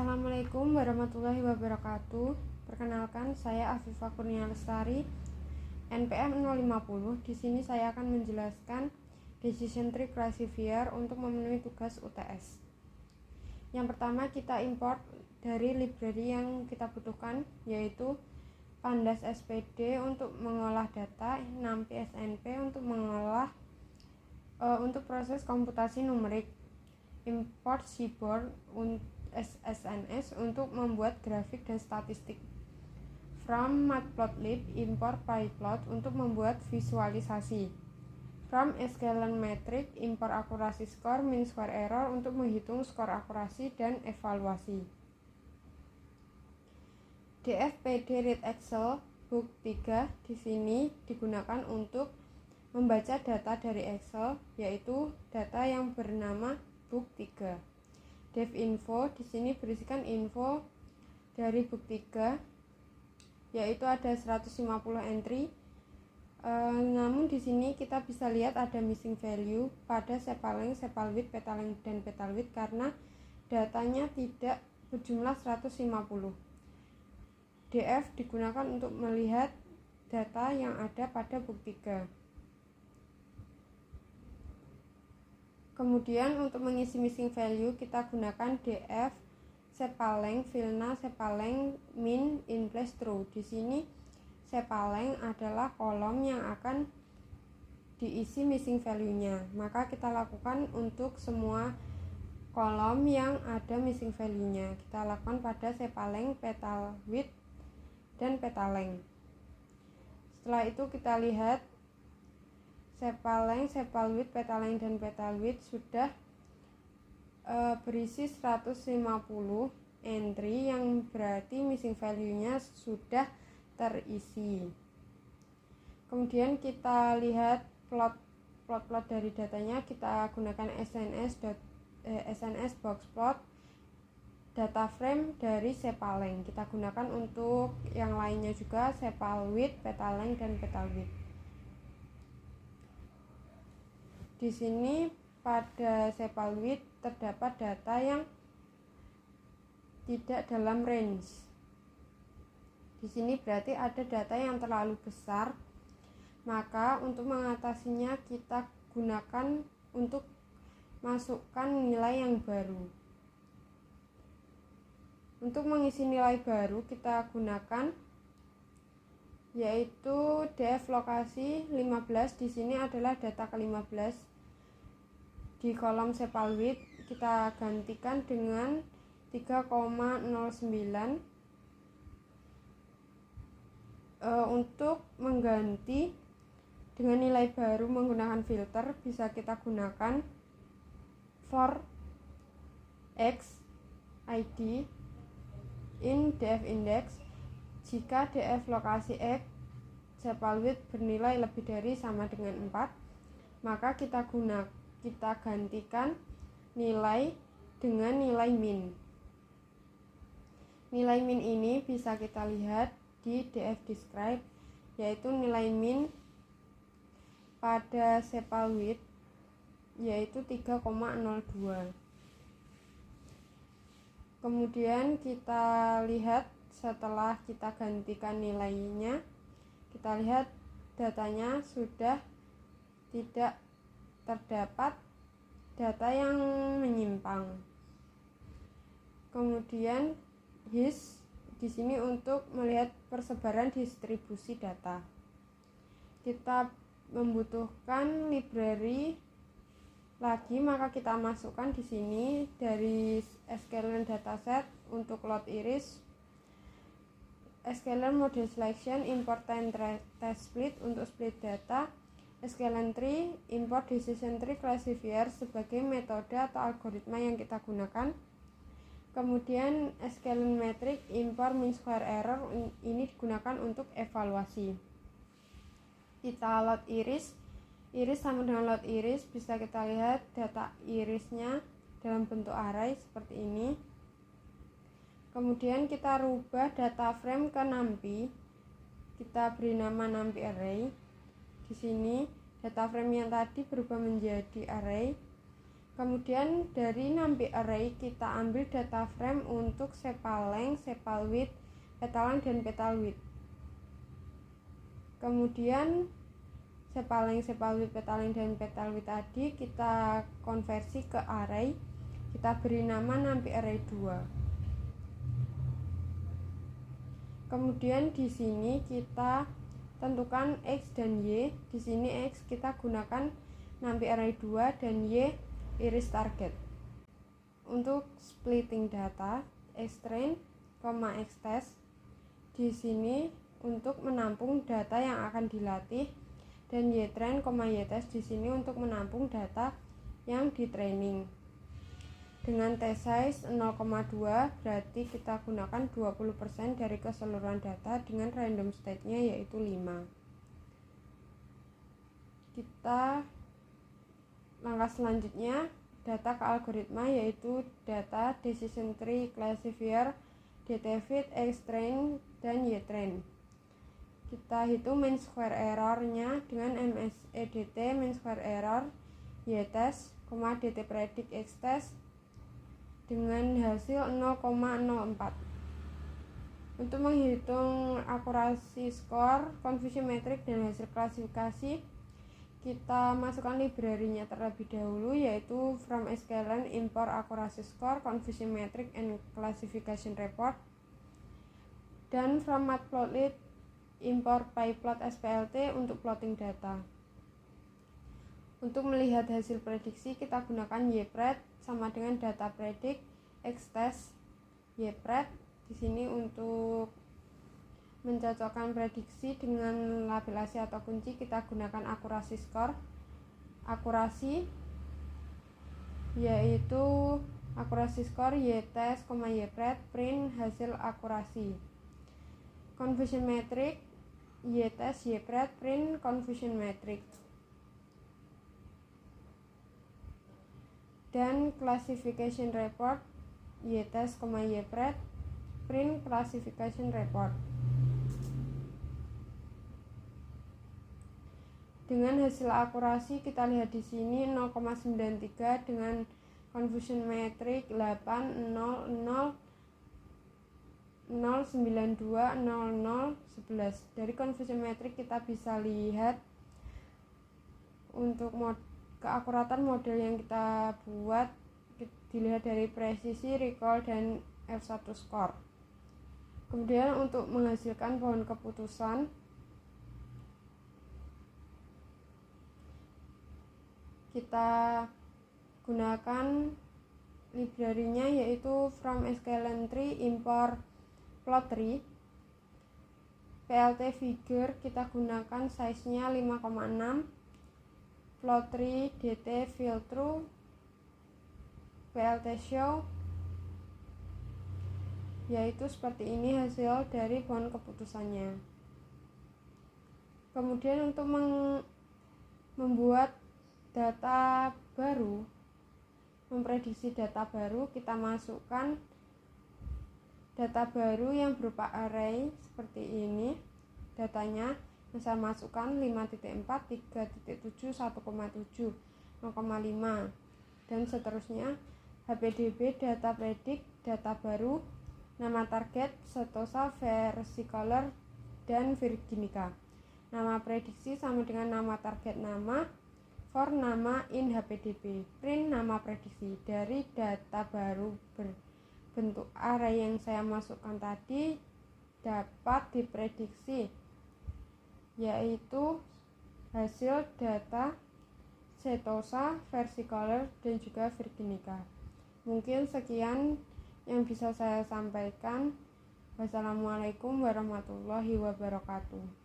Assalamualaikum warahmatullahi wabarakatuh. Perkenalkan, saya Afifah Kurnia Lestari, NPM 050. Di sini saya akan menjelaskan Decision Tree Classifier untuk memenuhi tugas UTS. Yang pertama, kita import dari library yang kita butuhkan, yaitu Pandas SPD untuk mengolah data, NumPy SNP untuk mengolah untuk proses komputasi numerik, import Seaborn SNS untuk membuat grafik dan statistik. From Matplotlib, import PyPlot untuk membuat visualisasi. From Sklearn Metric, import akurasi skor, mean square error untuk menghitung skor akurasi dan evaluasi. DFPD Read Excel Book 3 di sini digunakan untuk membaca data dari Excel, yaitu data yang bernama Book 3. Devinfo di sini berisikan info dari Book 3, yaitu ada 150 entry. Namun di sini kita bisa lihat ada missing value pada sepal length, sepal width, petal length, dan petal width karena datanya tidak berjumlah 150. DF digunakan untuk melihat data yang ada pada Book 3. Kemudian untuk mengisi missing value kita gunakan DF sepal length, filna sepal length, min, in place, true. Di sini sepal length adalah kolom yang akan diisi missing value-nya. Maka kita lakukan untuk semua kolom yang ada missing value-nya. Kita lakukan pada sepal length, petal width, dan petal length. Setelah itu kita lihat sepal length, sepal width, petal length, dan petal width sudah berisi 150 entry, yang berarti missing value-nya sudah terisi. Kemudian kita lihat plot dari datanya. Kita gunakan SNS boxplot data frame dari sepal length. Kita gunakan untuk yang lainnya juga, sepal width, petal length, dan petal width. Di sini pada sepal width terdapat data yang tidak dalam range. Di sini berarti ada data yang terlalu besar. Maka untuk mengatasinya kita gunakan untuk masukkan nilai yang baru. Untuk mengisi nilai baru kita gunakan yaitu df lokasi 15. Di sini adalah data ke-15. Di kolom sepal width kita gantikan dengan 3,09. Untuk mengganti dengan nilai baru menggunakan filter bisa kita gunakan for x id in df index. Jika df lokasi x sepal width bernilai lebih dari sama dengan 4, maka kita gantikan nilai dengan nilai min. Nilai min ini bisa kita lihat di df describe, yaitu nilai min pada sepal width yaitu 3,02. Kemudian kita lihat setelah kita gantikan nilainya, kita lihat datanya sudah tidak terdapat data yang menyimpang. Kemudian his di sini untuk melihat persebaran distribusi data. Kita membutuhkan library lagi, maka kita masukkan di sini dari Sklearn dataset untuk load iris, Sklearn model selection, import time test split untuk split data, Sklearn tree, import decision tree classifier sebagai metode atau algoritma yang kita gunakan. Kemudian Sklearn metric, import mean square error, ini digunakan untuk evaluasi. Kita load iris sama dengan load iris bisa kita lihat data irisnya dalam bentuk array seperti ini. Kemudian kita rubah data frame ke NumPy, kita beri nama NumPy array. Di sini data frame yang tadi berubah menjadi array. Kemudian dari NumPy array kita ambil data frame untuk sepal length, sepal width, petal length, dan petal width. Kemudian sepal length, sepal width, petal length, dan petal width tadi kita konversi ke array. Kita beri nama NumPy array 2. Kemudian di sini kita tentukan X dan Y. Di sini X kita gunakan NumPy array 2 dan Y iris target. Untuk splitting data, xtrain, xtest di sini untuk menampung data yang akan dilatih, dan ytrain, ytest di sini untuk menampung data yang di training. Dengan test size 0,2 berarti kita gunakan 20% dari keseluruhan data dengan random state-nya yaitu 5. Langkah selanjutnya data ke algoritma yaitu data decision tree classifier, dtfit, xtrain, dan ytrain. Kita hitung mean square error-nya dengan msedt mean square error, ytest, dtpredict xtest dengan hasil 0,04. Untuk menghitung akurasi skor, confusion metric, dan hasil klasifikasi, kita masukkan library-nya terlebih dahulu yaitu from sklearn import accuracy score, confusion metric, and classification report, dan from matplotlib import pyplot splt untuk plotting data. Untuk melihat hasil prediksi kita gunakan ypred sama dengan data predict, xtest, ypred. Di sini untuk mencocokkan prediksi dengan labelasi atau kunci kita gunakan akurasi skor. Akurasi yaitu akurasi skor ytest, ypred, print hasil akurasi. Confusion metric ytest, ypred, print confusion metric. Dan classification report ytest, ypred, print classification report. Dengan hasil akurasi kita lihat di sini 0,93 dengan confusion metric 800920011. Dari confusion metric kita bisa lihat untuk keakuratan model yang kita buat dilihat dari presisi, recall, dan F1 score. Kemudian untuk menghasilkan pohon keputusan kita gunakan library-nya yaitu from sklearn tree import plot tree. plt figure kita gunakan size-nya 5,6, plot tree dt fill true, plt show, yaitu seperti ini hasil dari pohon keputusannya. Kemudian untuk membuat data baru, memprediksi data baru, kita masukkan data baru yang berupa array seperti ini. Datanya yang saya masukkan 5.4, 3.7, 1,7, 0,5, dan seterusnya. HPDB, data predict, data baru, nama target, setosa, versicolor, dan virginica. Nama prediksi sama dengan nama target nama, for nama in HPDB, print nama prediksi. Dari data baru berbentuk array yang saya masukkan tadi dapat diprediksi, yaitu hasil data setosa, versicolor, dan juga virginica. Mungkin sekian yang bisa saya sampaikan. Wassalamualaikum warahmatullahi wabarakatuh.